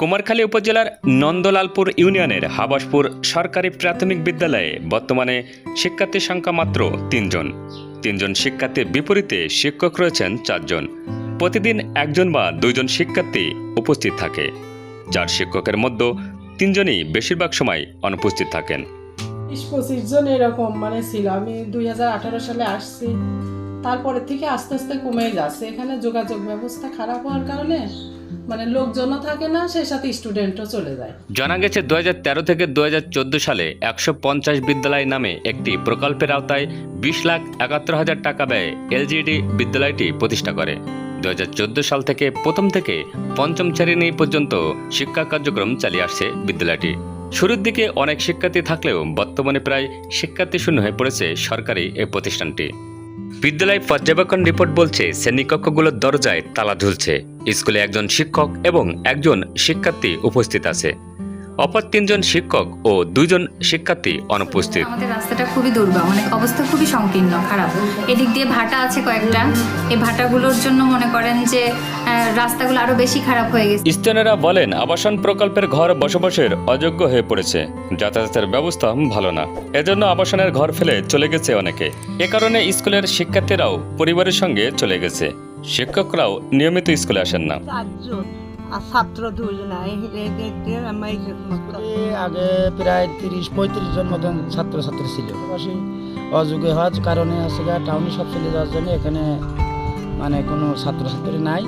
কুমারখালী উপজেলার নন্দলালপুর ইউনিয়নের হাবাসপুর সরকারি প্রাথমিক বিদ্যালয়ে বর্তমানে শিক্ষার্থীর সংখ্যা মাত্র ৩ জন। ৩ জন শিক্ষার্থীর বিপরীতে শিক্ষক রয়েছেন ৪ জন। প্রতিদিন ১ জন বা ২ জন শিক্ষার্থী উপস্থিত থাকে, যার শিক্ষকের মধ্যে ৩ জনই বেশিরভাগ সময় অনুপস্থিত থাকেন। ২০-২৫ জন এরকম ছিল। আমি 2018 সালে আসছি, তারপরে থেকে আস্তে আস্তে কমে যাচ্ছে। এখানে যোগাযোগ ব্যবস্থা খারাপ হওয়ার কারণে লোকজনও থাকে না, সেই সাথে স্টুডেন্টও চলে যায়। জানা গেছে 2013 থেকে 2014 সালে 150 বিদ্যালয় নামে একটি প্রকল্পের আওতায় 20,71,000 টাকা ব্যয়ে এলজিডি বিদ্যালয়টি প্রতিষ্ঠা করে। 2014 সাল থেকে প্রথম থেকে পঞ্চম শ্রেণী পর্যন্ত শিক্ষা কার্যক্রম চালিয়ে আসছে বিদ্যালয়টি। শুরুর দিকে অনেক শিক্ষার্থী থাকলেও বর্তমানে প্রায় শিক্ষার্থী শূন্য হয়ে পড়েছে সরকারি এই প্রতিষ্ঠানটি। বিদ্যালয় পর্যবেক্ষণ রিপোর্ট বলছে, শ্রেণীকক্ষগুলোর দরজায় তালা ঝুলছে। স্কুলে একজন শিক্ষক এবং একজন শিক্ষার্থী উপস্থিত আছে, অপর ৩ জন শিক্ষক ও 2 জন শিক্ষার্থী অনুপস্থিত। আমাদের রাস্তাটা খুবই দুর্গম, অবস্থা খুবই সংকীর্ণ, খারাপ। এদিক দিয়ে ভাটা আছে কয়েকটা, এই ভাটাগুলোর জন্য মনে করেন যে রাস্তাগুলো আরো বেশি খারাপ হয়ে গেছে। স্থানীয়রা বলেন, আবাসন প্রকল্পের ঘর বসবাসের অযোগ্য হয়ে পড়েছে, যাতায়াতের ব্যবস্থা ভালো না, এজন্য আবাসনের ঘর ফেলে চলে গেছে অনেকে। এ কারণে স্কুলের শিক্ষার্থীরাও পরিবারের সঙ্গে চলে গেছে, শিক্ষকরাও নিয়মিত স্কুলে আসেন না। আর ছাত্র 2 জন। আগে প্রায় 30-35 জন মতন ছাত্রছাত্রী ছিল। অযোগ্য হওয়ার কারণে টাউনে সব চলে যাওয়ার জন্য এখানে কোনো ছাত্রছাত্রী নাই।